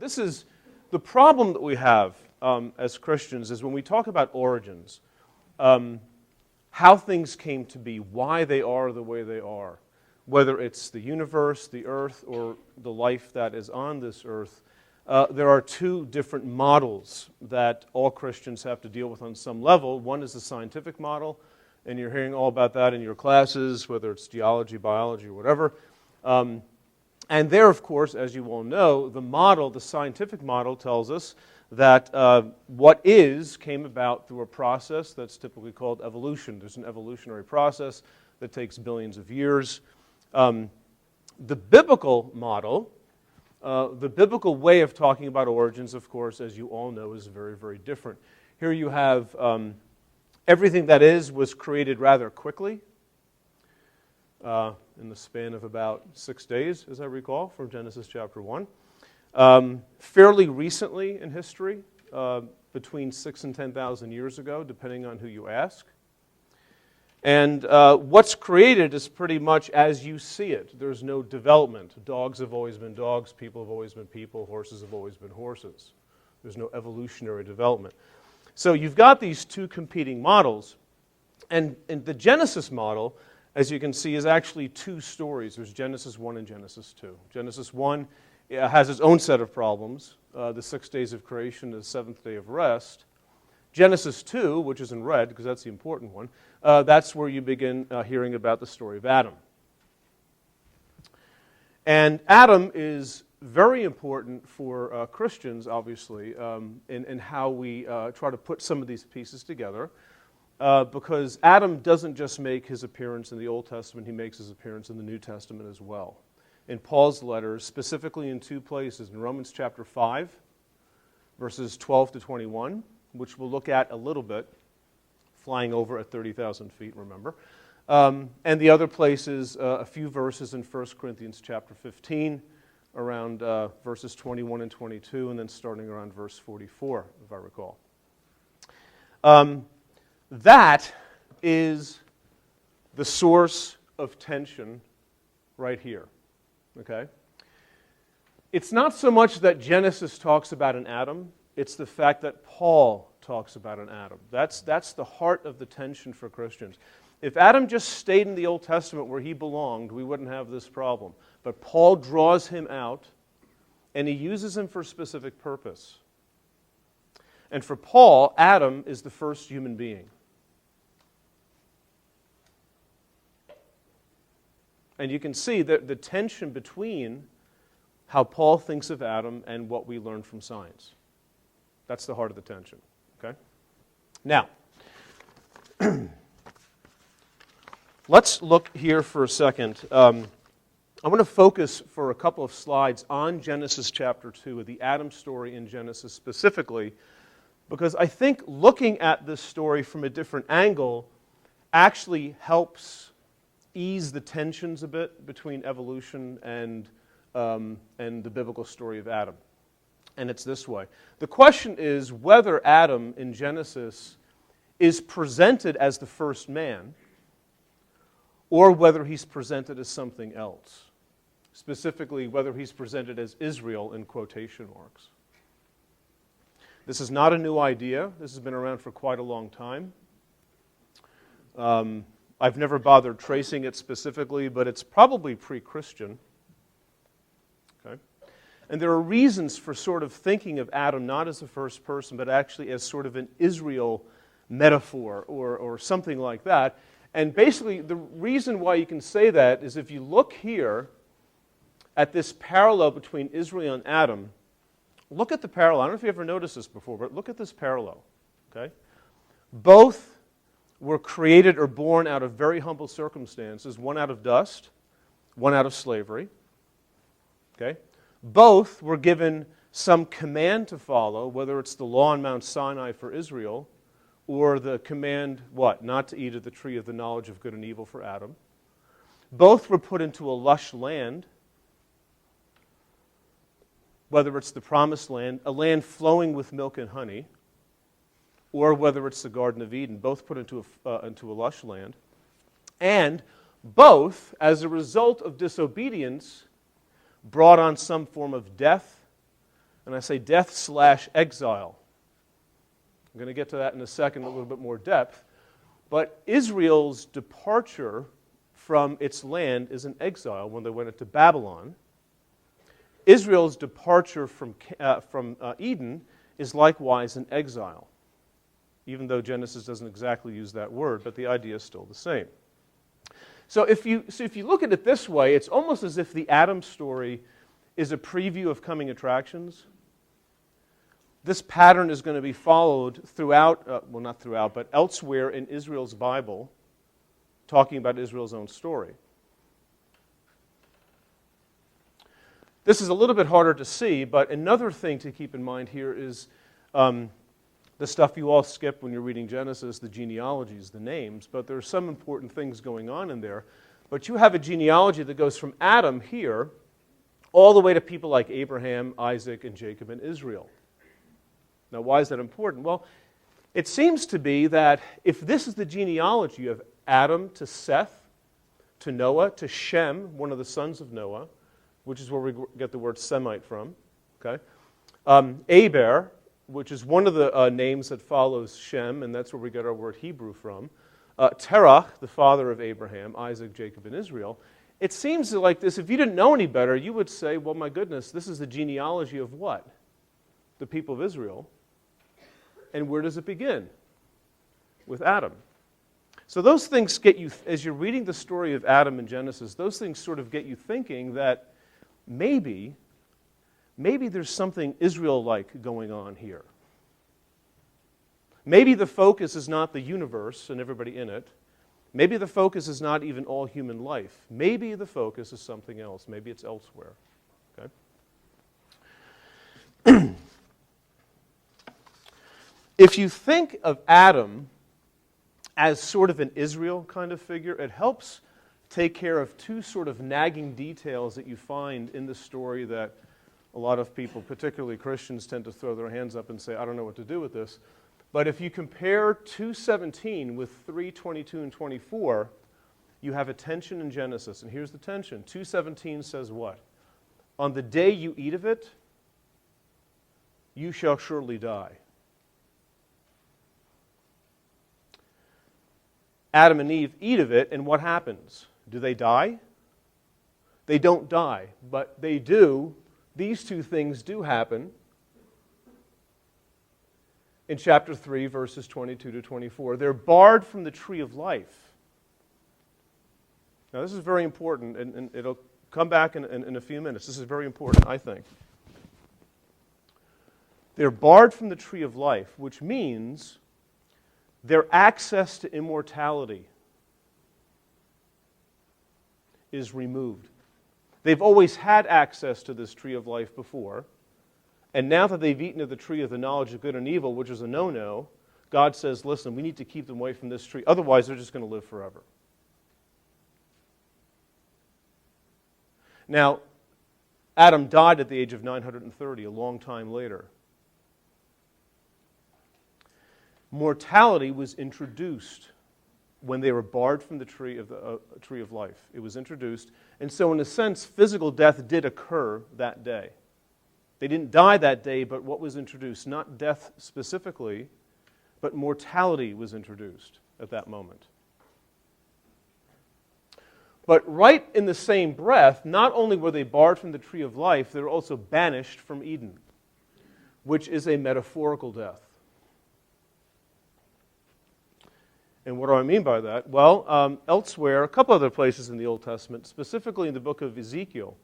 this is the problem that we have as Christians is when we talk about origins, how things came to be, why they are the way they are, whether it's the universe, the earth, or the life that is on this earth. There are two different models that all Christians have to deal with on some level. One is the scientific model, and you're hearing all about that in your classes, whether it's theology, biology, or whatever. And there, of course, as you all know, the scientific model tells us that what is came about through a process that's typically called evolution. There's an evolutionary process that takes billions of years. The biblical model, the biblical way of talking about origins, of course, as you all know, is very, very different. Here you have everything that is was created rather quickly, in the span of about 6 days, as I recall, from Genesis chapter 1. Fairly recently in history, between 6,000 and 10,000 years ago, depending on who you ask. And what's created is pretty much as you see it. There's no development. Dogs have always been dogs, people have always been people, horses have always been horses. There's no evolutionary development. So you've got these two competing models, and the Genesis model, as you can see, is actually two stories. There's Genesis 1 and Genesis 2. Genesis 1 has its own set of problems, the 6 days of creation, the seventh day of rest. Genesis 2, which is in red, because that's the important one, that's where you begin hearing about the story of Adam. And Adam is very important for Christians, obviously, in how we try to put some of these pieces together. Because Adam doesn't just make his appearance in the Old Testament, he makes his appearance in the New Testament as well. In Paul's letters, specifically in two places, in Romans chapter 5, verses 12 to 21, which we'll look at a little bit, flying over at 30,000 feet, remember. And the other place is a few verses in 1 Corinthians chapter 15, around verses 21 and 22, and then starting around verse 44, if I recall. That is the source of tension right here, okay? It's not so much that Genesis talks about an Adam, it's the fact that Paul talks about an Adam. That's the heart of the tension for Christians. If Adam just stayed in the Old Testament where he belonged, we wouldn't have this problem. But Paul draws him out, and he uses him for a specific purpose. And for Paul, Adam is the first human being. And you can see that the tension between how Paul thinks of Adam and what we learn from science. That's the heart of the tension. Okay? Now, let's look here for a second. I'm going to focus for a couple of slides on Genesis chapter 2, the Adam story in Genesis specifically, because I think looking at this story from a different angle actually helps ease the tensions a bit between evolution and the biblical story of Adam. And it's this way. The question is whether Adam in Genesis is presented as the first man or whether he's presented as something else. Specifically, whether he's presented as Israel in quotation marks. This is not a new idea. This has been around for quite a long time. I've never bothered tracing it specifically, but it's probably pre-Christian. Okay? And there are reasons for sort of thinking of Adam not as the first person, but actually as sort of an Israel metaphor or something like that. And basically, the reason why you can say that is if you look here at this parallel between Israel and Adam, look at the parallel. I don't know if you ever noticed this before, but look at this parallel. Okay? Both were created or born out of very humble circumstances, one out of dust, one out of slavery. Okay? Both were given some command to follow, whether it's the law on Mount Sinai for Israel, or the command, what? Not to eat of the tree of the knowledge of good and evil for Adam. Both were put into a lush land, whether it's the promised land, a land flowing with milk and honey, or whether it's the Garden of Eden, both put into a lush land. And both, as a result of disobedience, brought on some form of death, And I say death/exile. I'm going to get to that in a second in a little bit more depth. But Israel's departure from its land is an exile when they went into Babylon. Israel's departure from Eden is likewise an exile, even though Genesis doesn't exactly use that word, but the idea is still the same. So if you look at it this way, it's almost as if the Adam story is a preview of coming attractions. This pattern is going to be followed throughout, well, not throughout, but elsewhere in Israel's Bible, talking about Israel's own story. This is a little bit harder to see, but another thing to keep in mind here is the stuff you all skip when you're reading Genesis, the genealogies, the names, but there are some important things going on in there. But you have a genealogy that goes from Adam here all the way to people like Abraham, Isaac, and Jacob and Israel. Now, why is that important? Well, it seems to be that if this is the genealogy of Adam to Seth, to Noah, to Shem, one of the sons of Noah, which is where we get the word Semite from, okay? Aber, which is one of the names that follows Shem, and that's where we get our word Hebrew from. Terach, the father of Abraham, Isaac, Jacob, and Israel. It seems like this, if you didn't know any better, you would say, well, my goodness, this is the genealogy of what? The people of Israel. And where does it begin? With Adam. So those things get you, as you're reading the story of Adam in Genesis, those things sort of get you thinking that maybe there's something Israel-like going on here. Maybe the focus is not the universe and everybody in it. Maybe the focus is not even all human life. Maybe the focus is something else. Maybe it's elsewhere. Okay? If you think of Adam as sort of an Israel kind of figure, it helps take care of two sort of nagging details that you find in the story that a lot of people, particularly Christians, tend to throw their hands up and say, I don't know what to do with this. But if you compare 2:17 with 3:22 and 24, you have a tension in Genesis. And here's the tension. 2:17 says what? On the day you eat of it, you shall surely die. Adam and Eve eat of it, and what happens? Do they die? They don't die, but they do. These two things do happen in chapter 3, verses 22 to 24. They're barred from the tree of life. Now, this is very important, and it'll come back in a few minutes. This is very important, I think. They're barred from the tree of life, which means their access to immortality is removed. They've always had access to this tree of life before, and now that they've eaten of the tree of the knowledge of good and evil, which is a no-no, God says, listen, we need to keep them away from this tree, otherwise they're just going to live forever. Now, Adam died at the age of 930, a long time later. Mortality was introduced when they were barred from the tree of life. It was introduced. And so in a sense, physical death did occur that day. They didn't die that day, but what was introduced? Not death specifically, but mortality was introduced at that moment. But right in the same breath, not only were they barred from the tree of life, they were also banished from Eden, which is a metaphorical death. And what do I mean by that? Well, elsewhere, a couple other places in the Old Testament, specifically in the book of Ezekiel,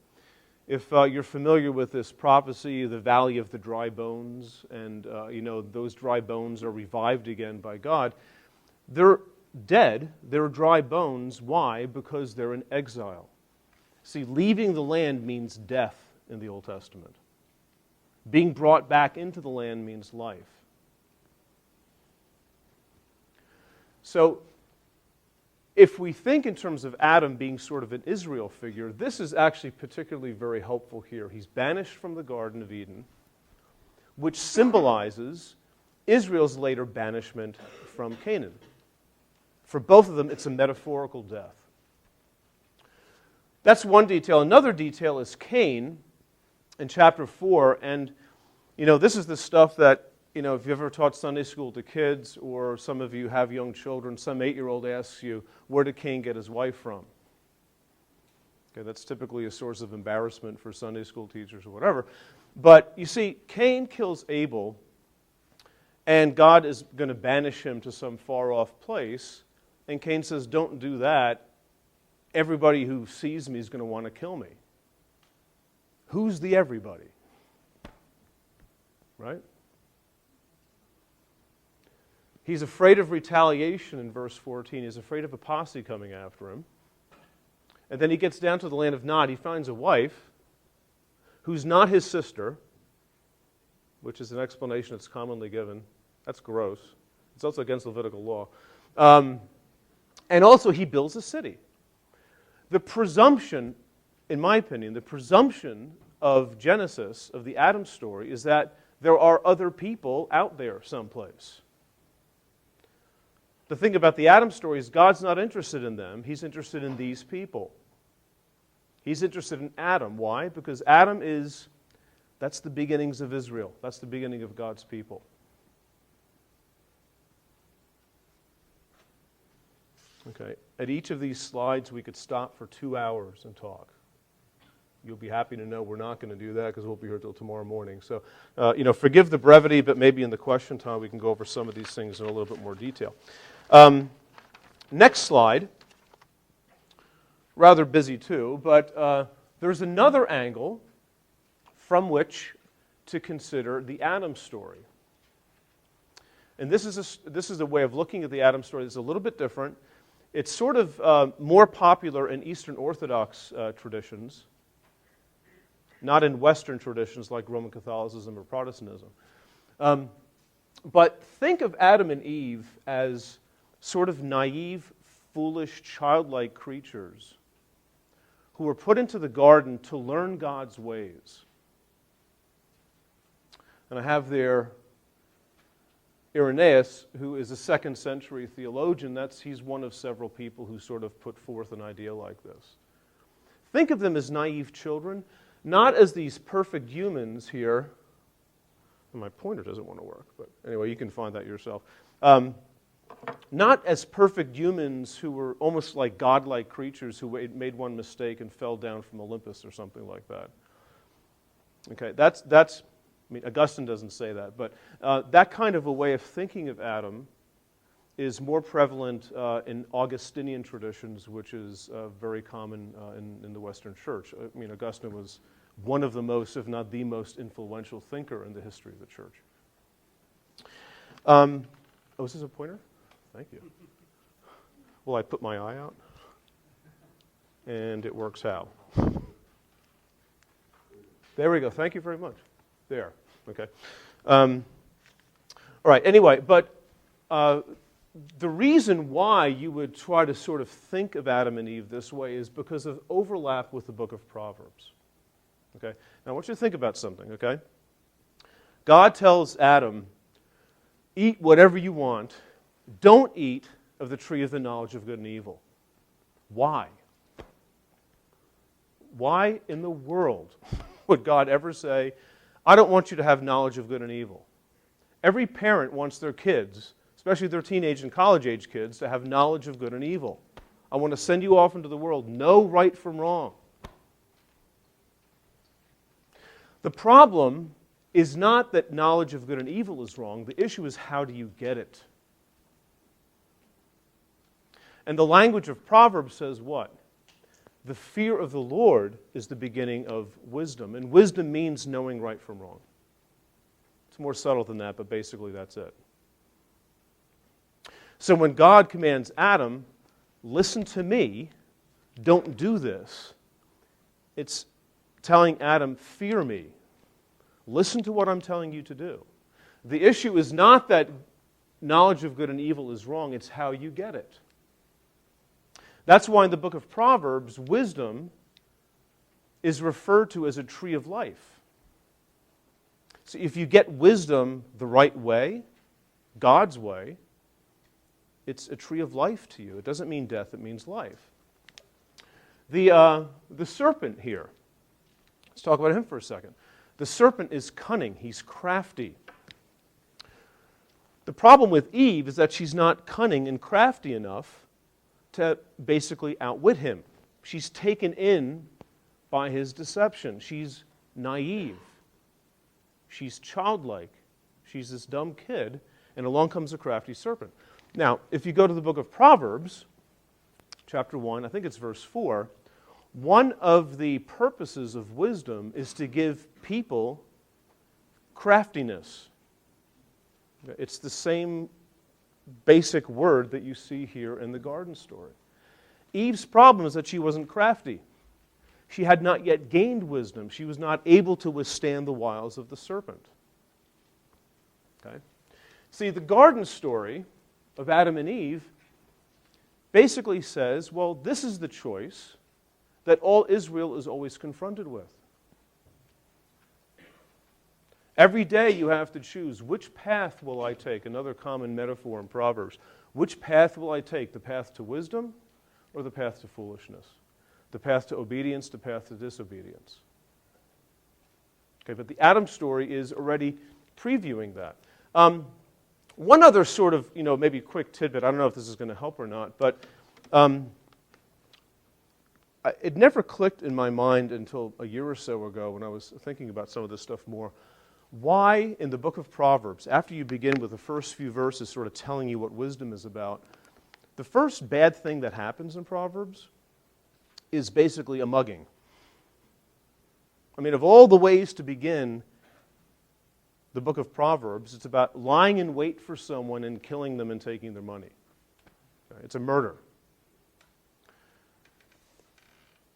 if you're familiar with this prophecy, the valley of the dry bones, and those dry bones are revived again by God, they're dead, they're dry bones. Why? Because they're in exile. See, leaving the land means death in the Old Testament. Being brought back into the land means life. So, if we think in terms of Adam being sort of an Israel figure, this is actually particularly very helpful here. He's banished from the Garden of Eden, which symbolizes Israel's later banishment from Canaan. For both of them, it's a metaphorical death. That's one detail. Another detail is Cain in chapter 4, and This is the stuff that, if you've ever taught Sunday school to kids, or some of you have young children, some 8-year-old asks you, where did Cain get his wife from? Okay, that's typically a source of embarrassment for Sunday school teachers or whatever. But you see, Cain kills Abel, and God is going to banish him to some far-off place. And Cain says, don't do that. Everybody who sees me is going to want to kill me. Who's the everybody? Right? He's afraid of retaliation in verse 14. He's afraid of a posse coming after him. And then he gets down to the land of Nod. He finds a wife who's not his sister, which is an explanation that's commonly given. That's gross. It's also against Levitical law. And also he builds a city. The presumption, in my opinion, the presumption of Genesis, of the Adam story, is that there are other people out there someplace. The thing about the Adam story is God's not interested in them. He's interested in these people. He's interested in Adam. Why? Because Adam that's the beginnings of Israel. That's the beginning of God's people. Okay. At each of these slides, we could stop for 2 hours and talk. You'll be happy to know we're not going to do that because we'll be here till tomorrow morning. So, forgive the brevity, but maybe in the question time we can go over some of these things in a little bit more detail. Next slide. Rather busy too, but there's another angle from which to consider the Adam story. And this is a way of looking at the Adam story that's a little bit different. It's sort of more popular in Eastern Orthodox traditions, not in Western traditions like Roman Catholicism or Protestantism. But think of Adam and Eve as sort of naive, foolish, childlike creatures who were put into the garden to learn God's ways. And I have there Irenaeus, who is a 2nd century theologian. He's one of several people who sort of put forth an idea like this. Think of them as naive children, not as these perfect humans here. My pointer doesn't want to work, but anyway, you can find that yourself. Not as perfect humans who were almost like godlike creatures who made one mistake and fell down from Olympus or something like that. Okay, that's Augustine doesn't say that, but that kind of a way of thinking of Adam is more prevalent in Augustinian traditions, which is very common in the Western Church. Augustine was one of the most, if not the most, influential thinker in the history of the Church. Is this a pointer? Thank you. Well, I put my eye out, and it works how? There we go. Thank you very much. There. Okay. All right. Anyway, but the reason why you would try to sort of think of Adam and Eve this way is because of overlap with the book of Proverbs. Okay. Now, I want you to think about something. Okay. God tells Adam, "Eat whatever you want. Don't eat of the tree of the knowledge of good and evil." Why? Why in the world would God ever say, "I don't want you to have knowledge of good and evil"? Every parent wants their kids, especially their teenage and college-age kids, to have knowledge of good and evil. I want to send you off into the world. Know right from wrong. The problem is not that knowledge of good and evil is wrong. The issue is, how do you get it? And the language of Proverbs says what? The fear of the Lord is the beginning of wisdom. And wisdom means knowing right from wrong. It's more subtle than that, but basically that's it. So when God commands Adam, listen to me, don't do this, it's telling Adam, fear me. Listen to what I'm telling you to do. The issue is not that knowledge of good and evil is wrong, it's how you get it. That's why in the book of Proverbs, wisdom is referred to as a tree of life. So if you get wisdom the right way, God's way, it's a tree of life to you. It doesn't mean death, it means life. The serpent here, let's talk about him for a second. The serpent is cunning. He's crafty. The problem with Eve is that she's not cunning and crafty enough to basically outwit him. She's taken in by his deception. She's naive. She's childlike. She's this dumb kid, and along comes a crafty serpent. Now, if you go to the book of Proverbs, chapter 1, I think it's verse 4, one of the purposes of wisdom is to give people craftiness. It's the same basic word that you see here in the garden story. Eve's problem is that she wasn't crafty. She had not yet gained wisdom. She was not able to withstand the wiles of the serpent. Okay? See, the garden story of Adam and Eve basically says, well, this is the choice that all Israel is always confronted with. Every day you have to choose, which path will I take? Another common metaphor in Proverbs. Which path will I take? The path to wisdom or the path to foolishness? The path to obedience, the path to disobedience. Okay, but the Adam story is already previewing that. One other sort of, maybe quick tidbit, I don't know if this is going to help or not, but it never clicked in my mind until a year or so ago when I was thinking about some of this stuff more. Why, in the book of Proverbs, after you begin with the first few verses sort of telling you what wisdom is about, the first bad thing that happens in Proverbs is basically a mugging. I mean, of all the ways to begin the book of Proverbs, it's about lying in wait for someone and killing them and taking their money. Okay? It's a murder.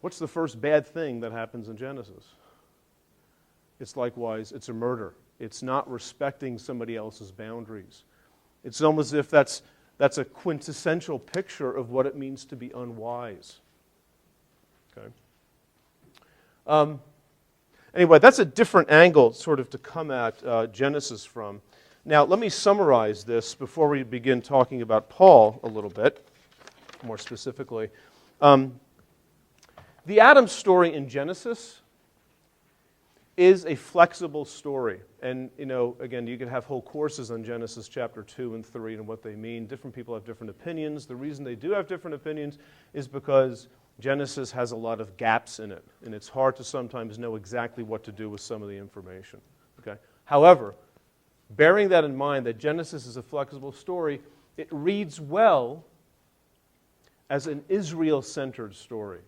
What's the first bad thing that happens in Genesis? It's likewise, it's a murder. It's not respecting somebody else's boundaries. It's almost as if that's a quintessential picture of what it means to be unwise. Okay. Anyway, that's a different angle sort of to come at Genesis from. Now, let me summarize this before we begin talking about Paul a little bit, more specifically. The Adam story in Genesis is a flexible story. And, again, you could have whole courses on Genesis chapter 2 and 3 and what they mean. Different people have different opinions. The reason they do have different opinions is because Genesis has a lot of gaps in it, and it's hard to sometimes know exactly what to do with some of the information. Okay? However, bearing that in mind, that Genesis is a flexible story, it reads well as an Israel-centered story.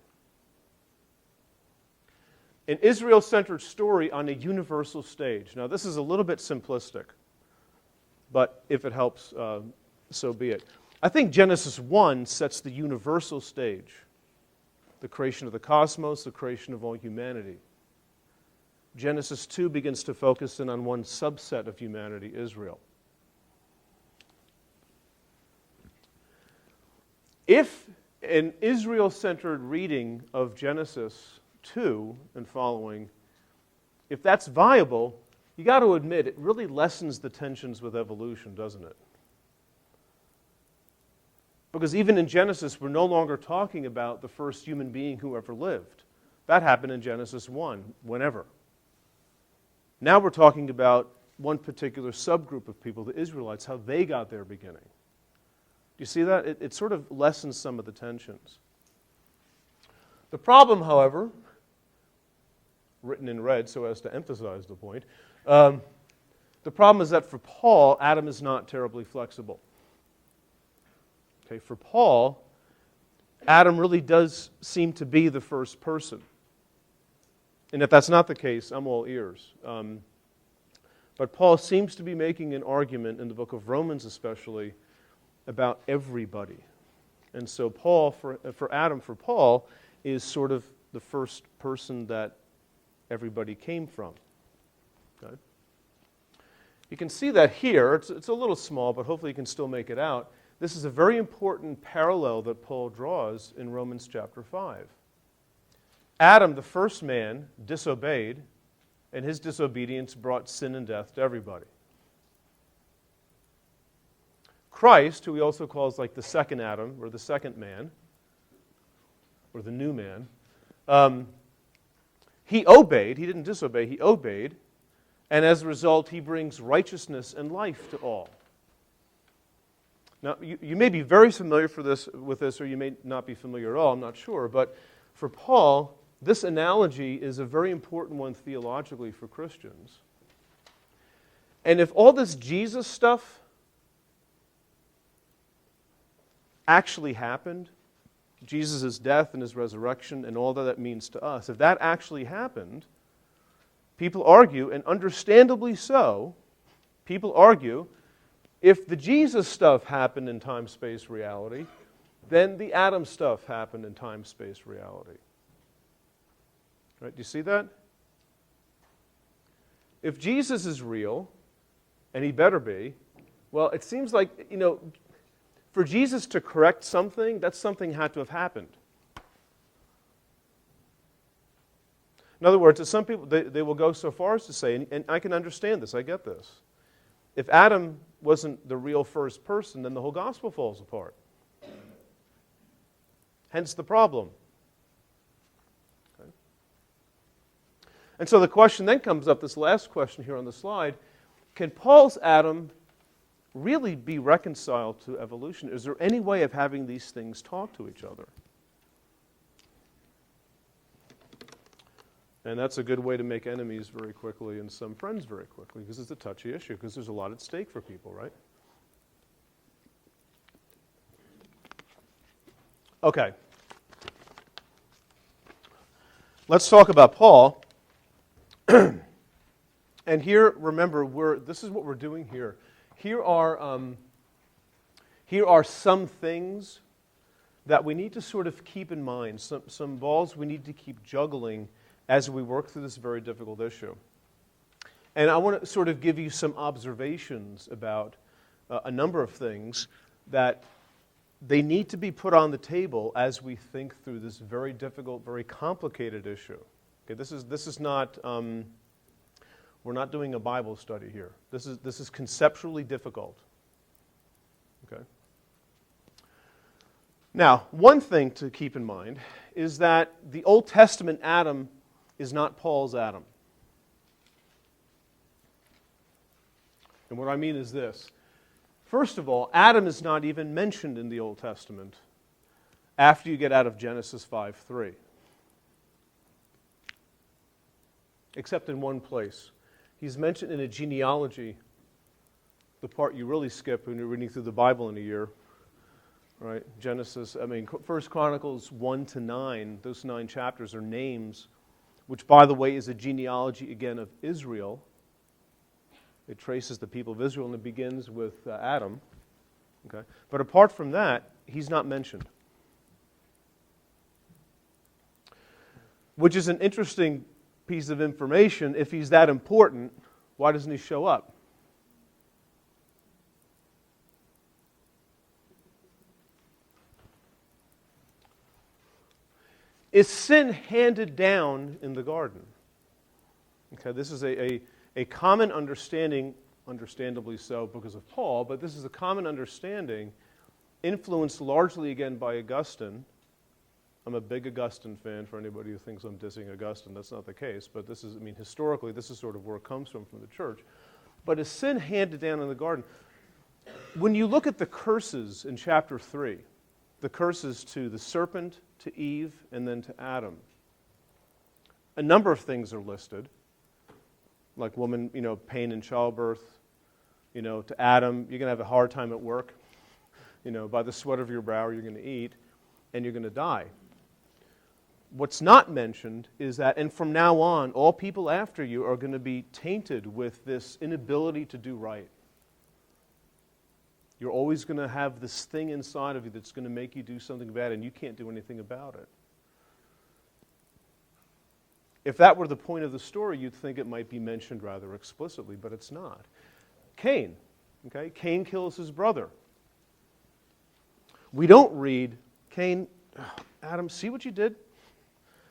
An Israel-centered story on a universal stage. Now, this is a little bit simplistic, but if it helps, so be it. I think Genesis 1 sets the universal stage. The creation of the cosmos, the creation of all humanity. Genesis 2 begins to focus in on one subset of humanity, Israel. If an Israel-centered reading of Genesis 2 and following, if that's viable, you got to admit it really lessens the tensions with evolution, doesn't it? Because even in Genesis, we're no longer talking about the first human being who ever lived. That happened in Genesis 1, whenever. Now we're talking about one particular subgroup of people, the Israelites, how they got their beginning. Do you see that? It sort of lessens some of the tensions. The problem, however, written in red so as to emphasize the point, the problem is that for Paul, Adam is not terribly flexible. Okay, for Paul, Adam really does seem to be the first person. And if that's not the case, I'm all ears. But Paul seems to be making an argument in the book of Romans especially about everybody. And so Paul, for Adam, for Paul, is sort of the first person that everybody came from. Okay? You can see that here. It's a little small, but hopefully you can still make it out. This is a very important parallel that Paul draws in Romans chapter 5. Adam, the first man, disobeyed, and his disobedience brought sin and death to everybody. Christ, who he also calls like the second Adam, or the second man, or the new man, he obeyed, he didn't disobey, he obeyed, And as a result, he brings righteousness and life to all. Now, you may be very familiar with this, or you may not be familiar at all, I'm not sure. But for Paul, this analogy is a very important one theologically for Christians. And if all this Jesus stuff actually happened, Jesus' death and his resurrection and all that that means to us, if that actually happened, people argue, and understandably so, people argue, if the Jesus stuff happened in time-space reality, then the Adam stuff happened in time-space reality. Right? Do you see that? If Jesus is real, and he better be, well, it seems like, for Jesus to correct something, that something had to have happened. In other words, some people, they will go so far as to say, and I can understand this, I get this. If Adam wasn't the real first person, then the whole gospel falls apart. Hence the problem. Okay. And so the question then comes up, this last question here on the slide, can Paul's Adam really be reconciled to evolution? Is there any way of having these things talk to each other? And that's a good way to make enemies very quickly and some friends very quickly, because it's a touchy issue, because there's a lot at stake for people, right? Okay. Let's talk about Paul. And here, remember, this is what we're doing here. Here are some things that we need to sort of keep in mind, some balls we need to keep juggling as we work through this very difficult issue. And I want to sort of give you some observations about a number of things that they need to be put on the table as we think through this very difficult, very complicated issue. Okay, this is not, we're not doing a Bible study here. This is conceptually difficult. Okay. Now, one thing to keep in mind is that the Old Testament Adam is not Paul's Adam. And what I mean is this. First of all, Adam is not even mentioned in the Old Testament after you get out of Genesis 5:3. Except in one place. He's mentioned in a genealogy, the part you really skip when you're reading through the Bible in a year. Right? First Chronicles 1 to 9, those 9 chapters are names, which, by the way, is a genealogy, again, of Israel. It traces the people of Israel, and it begins with Adam. Okay? But apart from that, he's not mentioned. Which is an interesting piece of information. If he's that important, why doesn't he show up? Is sin handed down in the garden? Okay, this is a common understanding, understandably so because of Paul, but this is a common understanding influenced largely again by Augustine. I'm a big Augustine fan for anybody who thinks I'm dissing Augustine. That's not the case, but this is, historically, this is sort of where it comes from the church. But is sin handed down in the garden? When you look at the curses in chapter 3, the curses to the serpent, to Eve, and then to Adam, a number of things are listed, like woman, pain in childbirth, to Adam, you're going to have a hard time at work, by the sweat of your brow you're going to eat, and you're going to die. What's not mentioned is that, and from now on, all people after you are going to be tainted with this inability to do right. You're always going to have this thing inside of you that's going to make you do something bad, and you can't do anything about it. If that were the point of the story, you'd think it might be mentioned rather explicitly, but it's not. Cain. Okay? Cain kills his brother. We don't read, Cain, Adam, see what you did?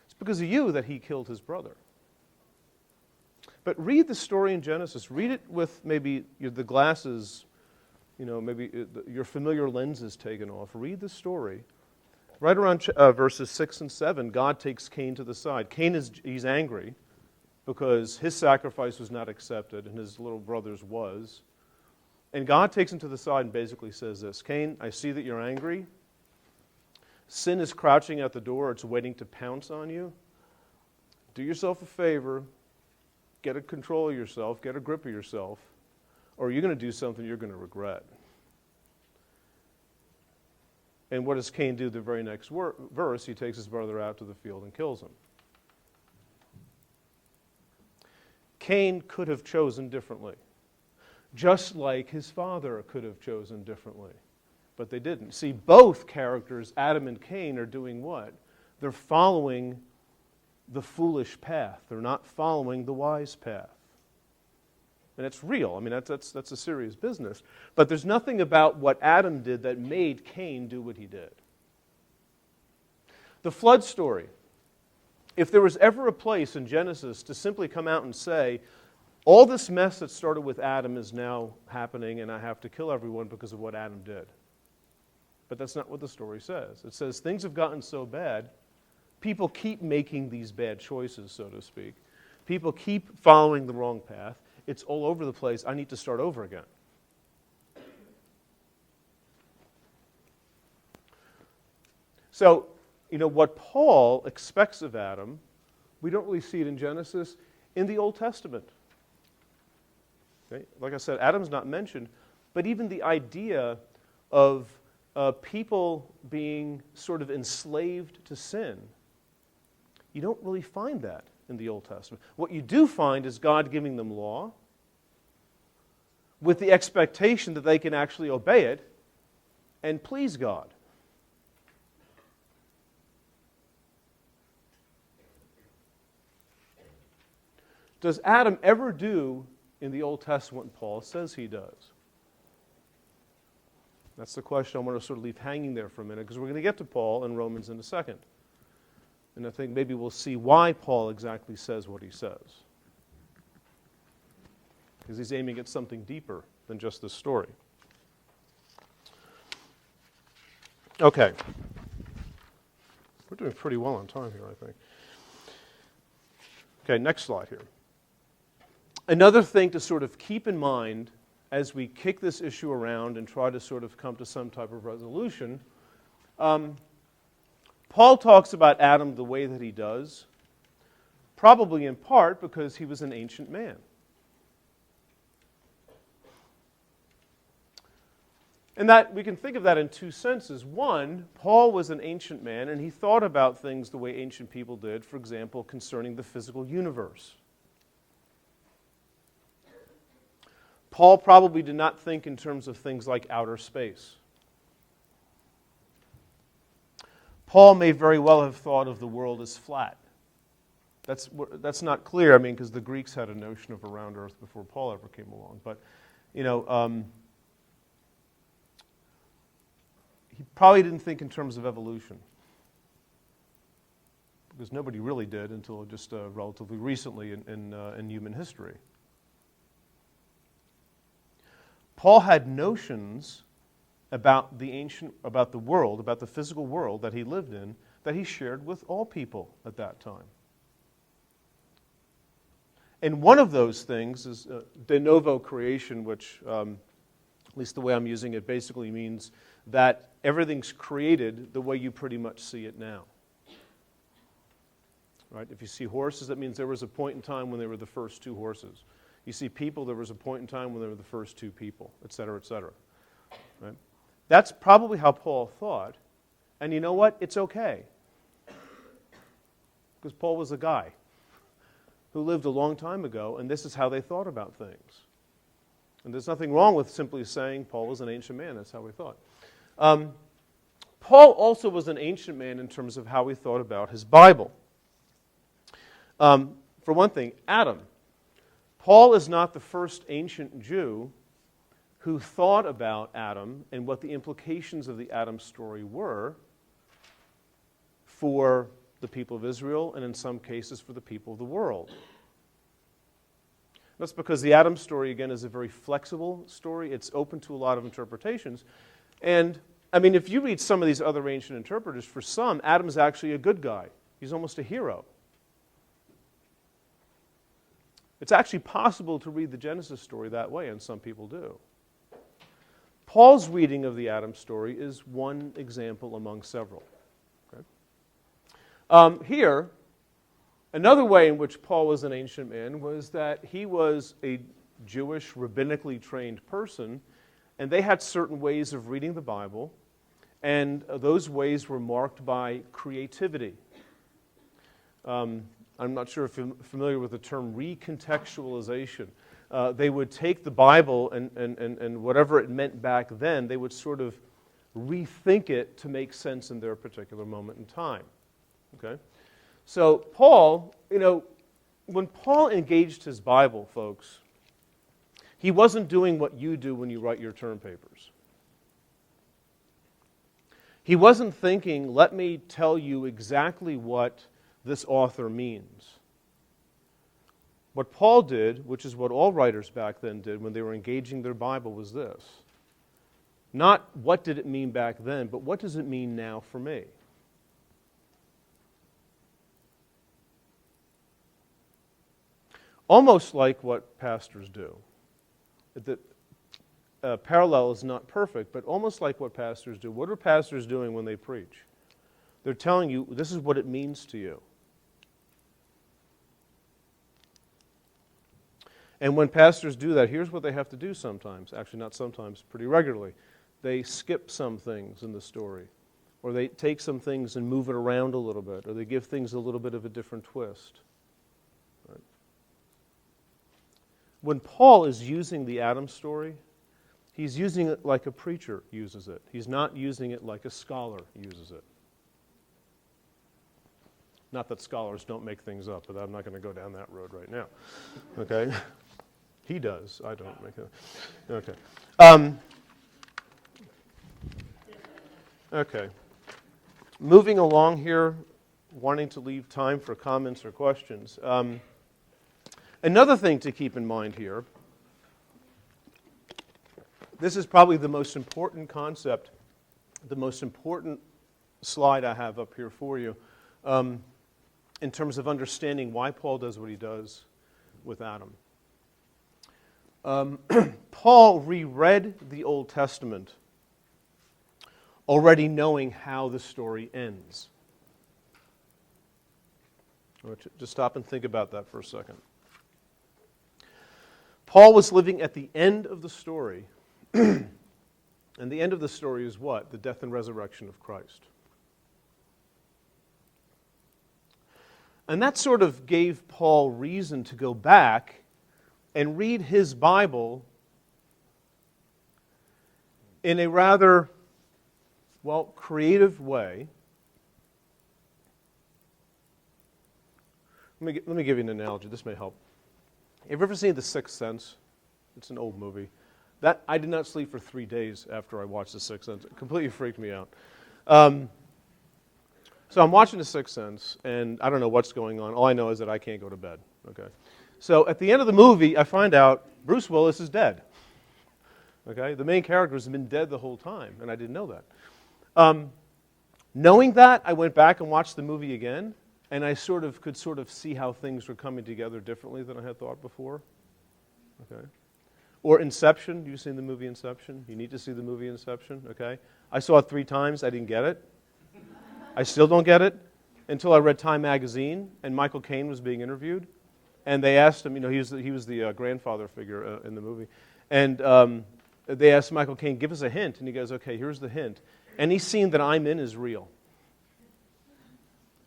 It's because of you that he killed his brother. But read the story in Genesis. Read it with maybe the glasses, maybe your familiar lenses taken off. Read the story. Right around verses 6 and 7, God takes Cain to the side. Cain he's angry. because his sacrifice was not accepted and his little brother's was. And God takes him to the side and basically says this, Cain, I see that you're angry. Sin is crouching at the door. It's waiting to pounce on you. Do yourself a favor. Get a control of yourself. Get a grip of yourself. Or you're going to do something you're going to regret. And what does Cain do the very next verse? He takes his brother out to the field and kills him. Cain could have chosen differently, just like his father could have chosen differently, but they didn't. See, both characters, Adam and Cain, are doing what? They're following the foolish path. They're not following the wise path. And it's real. I mean, that's a serious business. But there's nothing about what Adam did that made Cain do what he did. The flood story. If there was ever a place in Genesis to simply come out and say, all this mess that started with Adam is now happening and I have to kill everyone because of what Adam did. But that's not what the story says. It says things have gotten so bad, people keep making these bad choices, so to speak. People keep following the wrong path. It's all over the place. I need to start over again. So, what Paul expects of Adam, we don't really see it in Genesis, in the Old Testament. Okay? Like I said, Adam's not mentioned, but even the idea of people being sort of enslaved to sin, you don't really find that in the Old Testament. What you do find is God giving them law with the expectation that they can actually obey it and please God. Does Adam ever do in the Old Testament what Paul says he does? That's the question I want to sort of leave hanging there for a minute, because we're going to get to Paul and Romans in a second. And I think maybe we'll see why Paul exactly says what he says. Because he's aiming at something deeper than just this story. Okay. We're doing pretty well on time here, I think. Okay, next slide here. Another thing to sort of keep in mind as we kick this issue around and try to sort of come to some type of resolution, Paul talks about Adam the way that he does, probably in part because he was an ancient man. And that we can think of that in two senses. One, Paul was an ancient man, and he thought about things the way ancient people did, for example, concerning the physical universe. Paul probably did not think in terms of things like outer space. Paul may very well have thought of the world as flat. That's not clear, I mean, because the Greeks had a notion of a round earth before Paul ever came along. But, he probably didn't think in terms of evolution, because nobody really did until just relatively recently in human history. Paul had notions about about the world, about the physical world that he lived in, that he shared with all people at that time. And one of those things is de novo creation, which, at least the way I'm using it, basically means that everything's created the way you pretty much see it now. Right? If you see horses, that means there was a point in time when they were the first two horses. You see people, there was a point in time when they were the first two people, et cetera, et cetera. Right? That's probably how Paul thought. And you know what? It's okay. Because Paul was a guy who lived a long time ago, and this is how they thought about things. And there's nothing wrong with simply saying Paul was an ancient man. That's how he thought. Paul also was an ancient man in terms of how he thought about his Bible. For one thing, Adam. Paul is not the first ancient Jew who thought about Adam and what the implications of the Adam story were for the people of Israel and in some cases for the people of the world. That's because the Adam story, again, is a very flexible story. It's open to a lot of interpretations. And, I mean, if you read some of these other ancient interpreters, for some, Adam's actually a good guy. He's almost a hero. It's actually possible to read the Genesis story that way, and some people do. Paul's reading of the Adam story is one example among several. Okay? Here, another way in which Paul was an ancient man was that he was a Jewish, rabbinically trained person, and they had certain ways of reading the Bible, and those ways were marked by creativity. I'm not sure if you're familiar with the term recontextualization. They would take the Bible and whatever it meant back then, they would sort of rethink it to make sense in their particular moment in time. Okay? So Paul, when Paul engaged his Bible, folks, he wasn't doing what you do when you write your term papers. He wasn't thinking, let me tell you exactly what this author means. What Paul did, which is what all writers back then did when they were engaging their Bible, was this. Not what did it mean back then, but what does it mean now for me? Almost like what pastors do. The parallel is not perfect, but almost like what pastors do. What are pastors doing when they preach? They're telling you, this is what it means to you. And when pastors do that, here's what they have to do sometimes. Actually, not sometimes, pretty regularly. They skip some things in the story. Or they take some things and move it around a little bit. Or they give things a little bit of a different twist. Right? When Paul is using the Adam story, he's using it like a preacher uses it. He's not using it like a scholar uses it. Not that scholars don't make things up, but I'm not going to go down that road right now. Okay? He does. I don't make it. Okay. Okay. Moving along here, wanting to leave time for comments or questions. Another thing to keep in mind here, this is probably the most important concept, the most important slide I have up here for you, in terms of understanding why Paul does what he does with Adam. Paul reread the Old Testament already knowing how the story ends. Just stop and think about that for a second. Paul was living at the end of the story, and the end of the story is what? The death and resurrection of Christ. And that sort of gave Paul reason to go back and read his Bible in a rather, creative way. Let me give you an analogy. This may help. Have you ever seen The Sixth Sense? It's an old movie. I did not sleep for 3 days after I watched The Sixth Sense. It completely freaked me out. So I'm watching The Sixth Sense, and I don't know what's going on. All I know is that I can't go to bed. Okay. So at the end of the movie, I find out Bruce Willis is dead. Okay. The main character has been dead the whole time, and I didn't know that. Knowing that, I went back and watched the movie again, and I could see how things were coming together differently than I had thought before. Okay. Or Inception. You've seen the movie Inception? You need to see the movie Inception. Okay. I saw it 3 times. I didn't get it. I still don't get it until I read Time magazine, and Michael Caine was being interviewed, and they asked him. He was the grandfather figure in the movie, and they asked Michael Caine, "Give us a hint," and he goes, "Okay, here's the hint. Any scene that I'm in is real."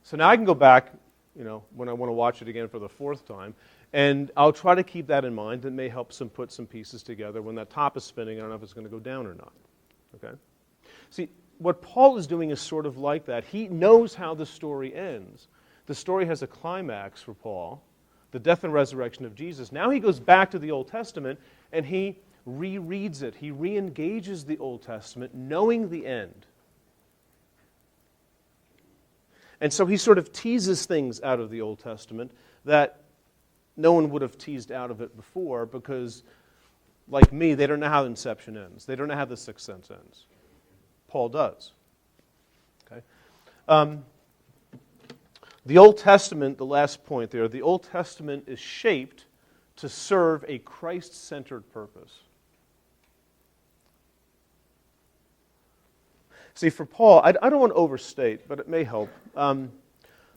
So now I can go back, when I want to watch it again for the 4th time, and I'll try to keep that in mind. It may help put some pieces together. When that top is spinning, I don't know if it's going to go down or not. Okay? See, what Paul is doing is sort of like that. He knows how the story ends. The story has a climax for Paul, the death and resurrection of Jesus. Now he goes back to the Old Testament, and he rereads it. He re-engages the Old Testament, knowing the end. And so he sort of teases things out of the Old Testament that no one would have teased out of it before because, like me, they don't know how Inception ends. They don't know how The Sixth Sense ends. Paul does. Okay? The Old Testament, the last point there, the Old Testament is shaped to serve a Christ-centered purpose. See, for Paul, I don't want to overstate, but it may help.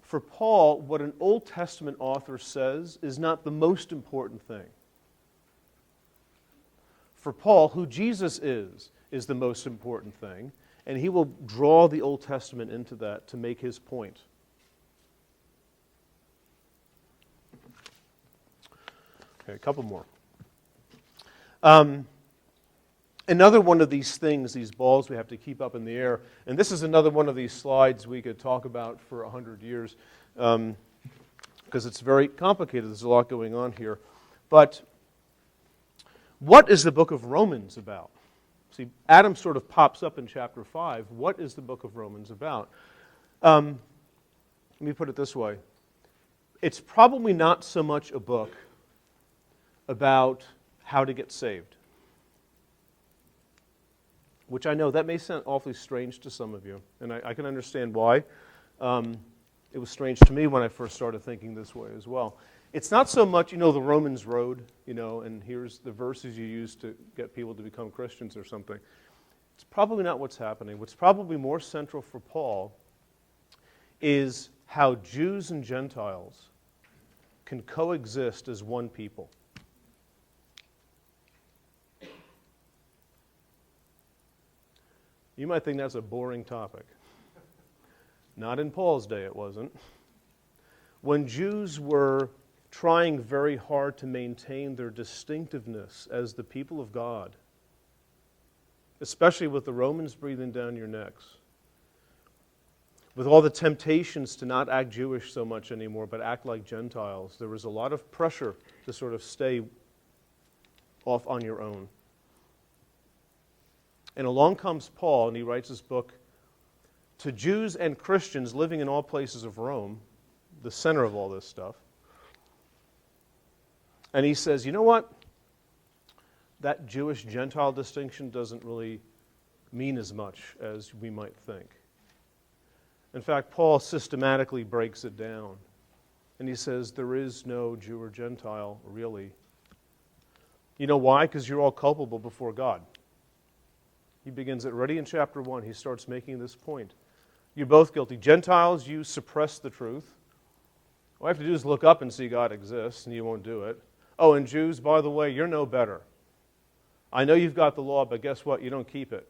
For Paul, what an Old Testament author says is not the most important thing. For Paul, who Jesus is the most important thing, and he will draw the Old Testament into that to make his point. Okay, a couple more. Another one of these things, these balls we have to keep up in the air, and this is another one of these slides we could talk about for 100 years, because it's very complicated. There's a lot going on here. But what is the book of Romans about? See, Adam sort of pops up in chapter 5. What is the book of Romans about? Let me put it this way. It's probably not so much a book about how to get saved, which I know that may sound awfully strange to some of you, and I can understand why. It was strange to me when I first started thinking this way as well. It's not so much, the Romans road, and here's the verses you use to get people to become Christians or something. It's probably not what's happening. What's probably more central for Paul is how Jews and Gentiles can coexist as one people. You might think that's a boring topic. Not in Paul's day, it wasn't. When Jews were trying very hard to maintain their distinctiveness as the people of God, especially with the Romans breathing down your necks, with all the temptations to not act Jewish so much anymore, but act like Gentiles, there was a lot of pressure to sort of stay off on your own. And along comes Paul, and he writes his book to Jews and Christians living in all places of Rome, the center of all this stuff. And he says, you know what? That Jewish-Gentile distinction doesn't really mean as much as we might think. In fact, Paul systematically breaks it down. And he says, there is no Jew or Gentile, really. You know why? Because you're all culpable before God. He begins it already in chapter 1. He starts making this point. You're both guilty. Gentiles, you suppress the truth. All you have to do is look up and see God exists, and you won't do it. Oh, and Jews, by the way, you're no better. I know you've got the law, but guess what? You don't keep it.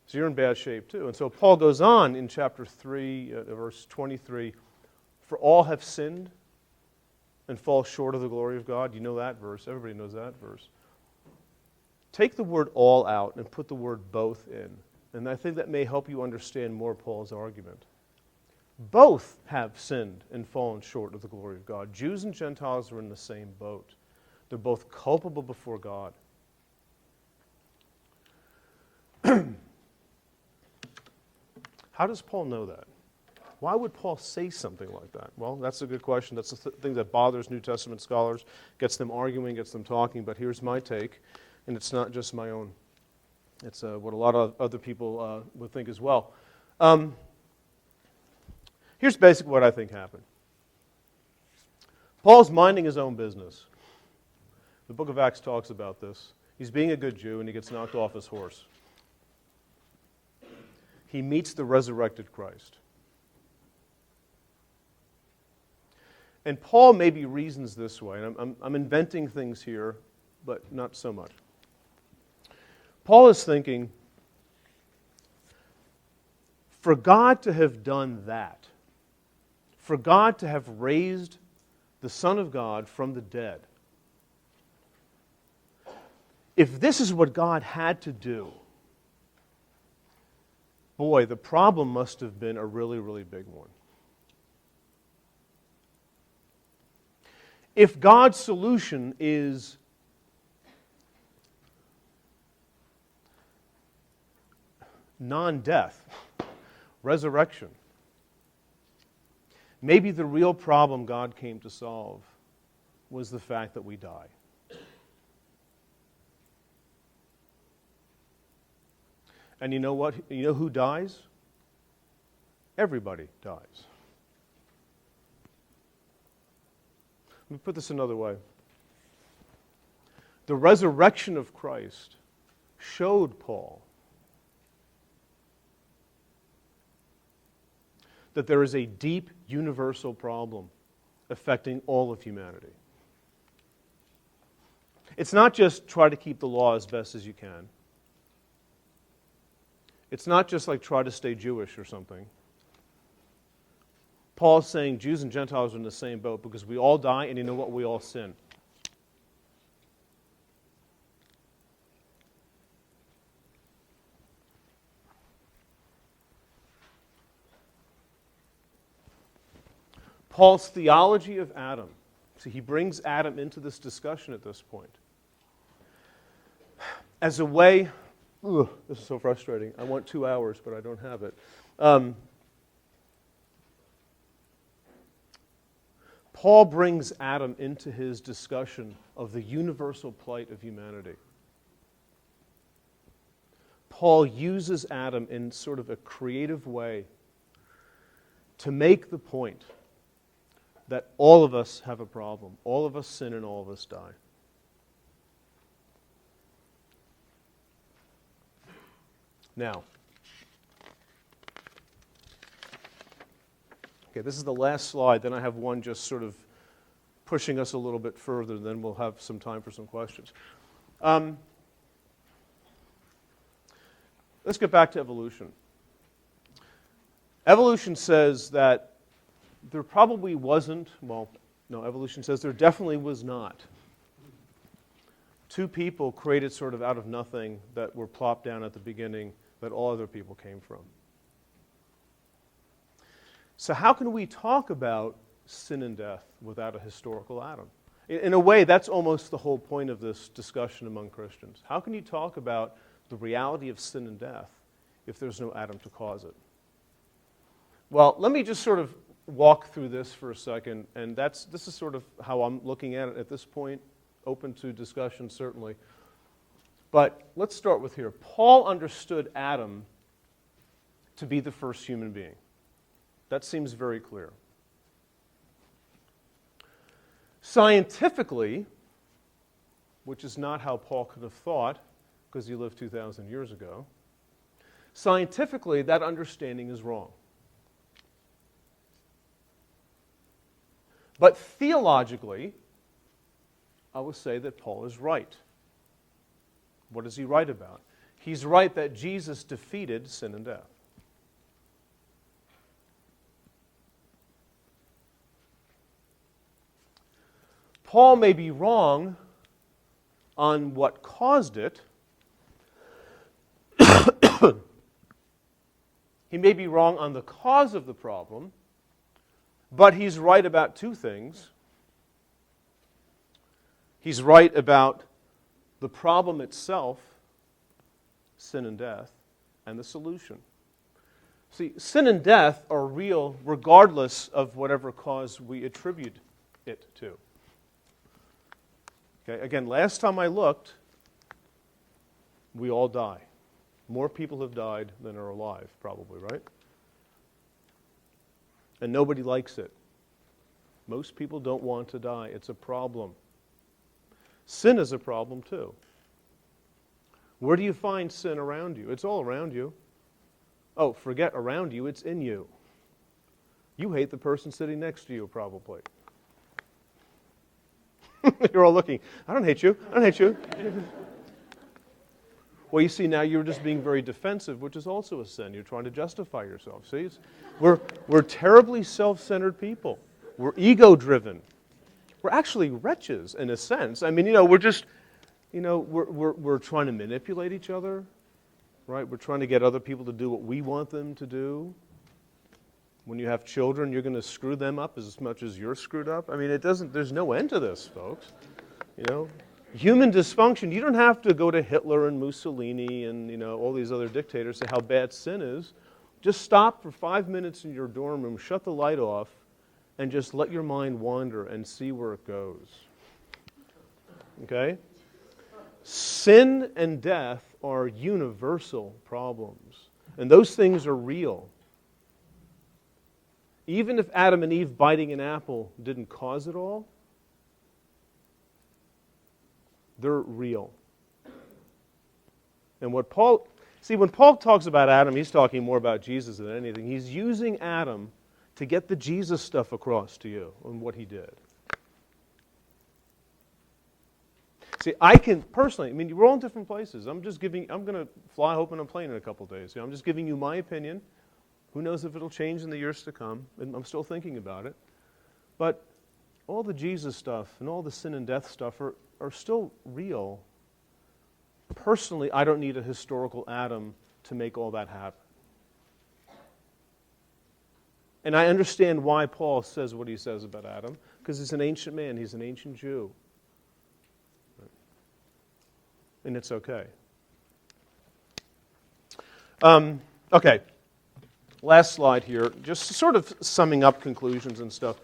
So you're in bad shape too. And so Paul goes on in chapter 3, verse 23, for all have sinned and fall short of the glory of God. You know that verse. Everybody knows that verse. Take the word all out and put the word both in. And I think that may help you understand more Paul's argument. Both have sinned and fallen short of the glory of God. Jews and Gentiles are in the same boat. They're both culpable before God. How does Paul know that? Why would Paul say something like that? Well, that's a good question. That's the thing that bothers New Testament scholars, gets them arguing, gets them talking. But here's my take. And it's not just my own. It's what a lot of other people would think as well. Here's basically what I think happened. Paul's minding his own business. The book of Acts talks about this. He's being a good Jew and he gets knocked off his horse. He meets the resurrected Christ. And Paul maybe reasons this way. And I'm inventing things here, but not so much. Paul is thinking, for God to have done that, for God to have raised the Son of God from the dead, if this is what God had to do, boy, the problem must have been a really, really big one. If God's solution is non-death, resurrection, maybe the real problem God came to solve was the fact that we die. And you know what? You know who dies? Everybody dies. Let me put this another way. The resurrection of Christ showed Paul that there is a deep universal problem affecting all of humanity. It's not just try to keep the law as best as you can. It's not just like try to stay Jewish or something. Paul's saying Jews and Gentiles are in the same boat because we all die, and you know what? We all sin. Paul's theology of Adam. See, he brings Adam into this discussion at this point. As a way, this is so frustrating. I want 2 hours, but I don't have it. Paul brings Adam into his discussion of the universal plight of humanity. Paul uses Adam in sort of a creative way to make the point that all of us have a problem. All of us sin and all of us die. Now, okay, this is the last slide. Then I have one just sort of pushing us a little bit further. Then we'll have some time for some questions. Let's get back to evolution. Evolution says that there probably wasn't, evolution says there definitely was not. Two people created sort of out of nothing that were plopped down at the beginning that all other people came from. So how can we talk about sin and death without a historical Adam? In a way, that's almost the whole point of this discussion among Christians. How can you talk about the reality of sin and death if there's no Adam to cause it? Well, let me just sort of walk through this for a second, and this is sort of how I'm looking at it at this point, open to discussion certainly. But let's start with here. Paul understood Adam to be the first human being. That seems very clear. Scientifically, which is not how Paul could have thought, because he lived 2,000 years ago, scientifically, that understanding is wrong. But theologically, I would say that Paul is right. What is he right about? He's right that Jesus defeated sin and death. Paul may be wrong on what caused it. He may be wrong on the cause of the problem, but he's right about two things. He's right about the problem itself, sin and death, and the solution. See, sin and death are real regardless of whatever cause we attribute it to. Okay, again, last time I looked, we all die. More people have died than are alive, probably, right? And nobody likes it. Most people don't want to die. It's a problem. Sin is a problem, too. Where do you find sin around you? It's all around you. Oh, forget around you, it's in you. You hate the person sitting next to you, probably. You're all looking. I don't hate you. I don't hate you. Well, you see, now you're just being very defensive, which is also a sin. You're trying to justify yourself. See, we're terribly self-centered people. We're ego-driven. We're actually wretches, in a sense. I mean, we're just, we're trying to manipulate each other, right? We're trying to get other people to do what we want them to do. When you have children, you're going to screw them up as much as you're screwed up. I mean, there's no end to this, folks. Human dysfunction, you don't have to go to Hitler and Mussolini and, all these other dictators to say how bad sin is. Just stop for 5 minutes in your dorm room, shut the light off, and just let your mind wander and see where it goes. Okay? Sin and death are universal problems, and those things are real. Even if Adam and Eve biting an apple didn't cause it all, They're real. And when Paul talks about Adam, he's talking more about Jesus than anything. He's using Adam to get the Jesus stuff across to you and what he did. See, I can personally, we're all in different places. I'm going to fly hoping on a plane in a couple of days. I'm just giving you my opinion. Who knows if it'll change in the years to come, and I'm still thinking about it. But all the Jesus stuff and all the sin and death stuff are still real. Personally, I don't need a historical Adam to make all that happen. And I understand why Paul says what he says about Adam, because he's an ancient man, he's an ancient Jew. And it's okay. Okay, last slide here, just sort of summing up conclusions and stuff.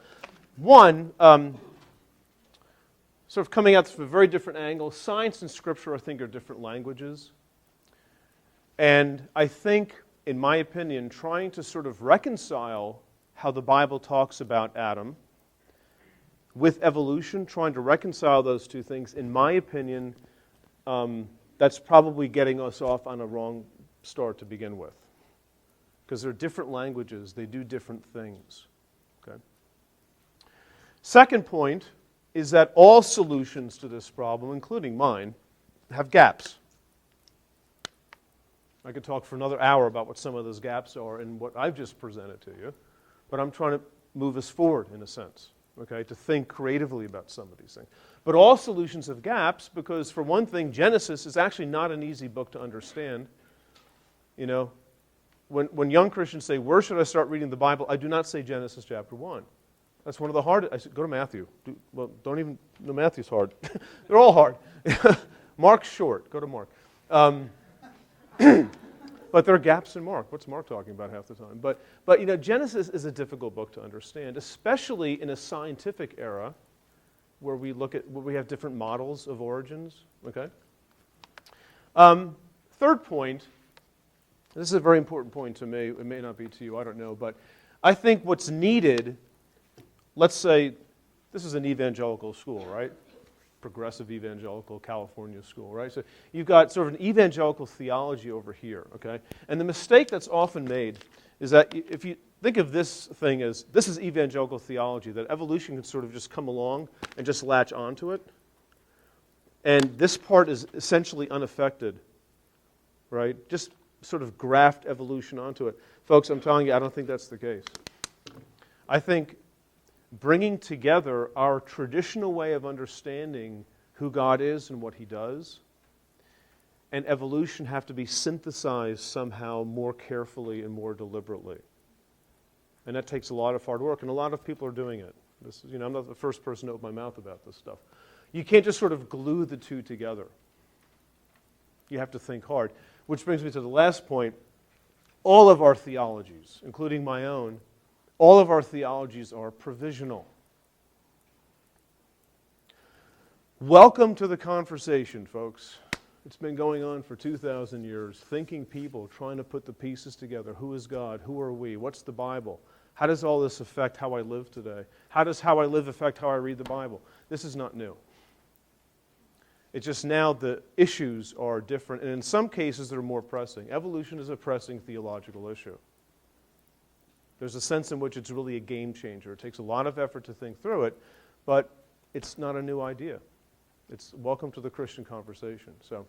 One, sort of coming at this from a very different angle, science and Scripture, I think, are different languages. And I think, in my opinion, trying to sort of reconcile how the Bible talks about Adam with evolution, trying to reconcile those two things, in my opinion, that's probably getting us off on a wrong start to begin with. Because they're different languages, they do different things. Okay. Second point is that all solutions to this problem, including mine, have gaps. I could talk for another hour about what some of those gaps are and what I've just presented to you, but I'm trying to move us forward in a sense, okay, to think creatively about some of these things. But all solutions have gaps because, for one thing, Genesis is actually not an easy book to understand. You know, when young Christians say, where should I start reading the Bible? I do not say Genesis chapter 1. That's one of the hardest. I said, go to Matthew. Don't even, no, Matthew's hard. They're all hard. Mark's short. Go to Mark. But there are gaps in Mark. What's Mark talking about half the time? But you know, Genesis is a difficult book to understand, especially in a scientific era where we have different models of origins. Okay. Third point. This is a very important point to me. It may not be to you. I don't know. But I think what's needed. Let's say this is an evangelical school, right? Progressive evangelical California school, right? So you've got sort of an evangelical theology over here, okay? And the mistake that's often made is that if you think of this thing as, this is evangelical theology, that evolution can sort of just come along and just latch onto it. And this part is essentially unaffected, right? Just sort of graft evolution onto it. Folks, I'm telling you, I don't think that's the case. I think bringing together our traditional way of understanding who God is and what He does, and evolution have to be synthesized somehow more carefully and more deliberately. And that takes a lot of hard work, and a lot of people are doing it. This is, I'm not the first person to open my mouth about this stuff. You can't just sort of glue the two together. You have to think hard. Which brings me to the last point. All of our theologies, including my own, all of our theologies are provisional. Welcome to the conversation, folks. It's been going on for 2,000 years. Thinking people, trying to put the pieces together. Who is God? Who are we? What's the Bible? How does all this affect how I live today? How does how I live affect how I read the Bible? This is not new. It's just now the issues are different, and in some cases they're more pressing. Evolution is a pressing theological issue. There's a sense in which it's really a game changer. It takes a lot of effort to think through it, but it's not a new idea. It's welcome to the Christian conversation. So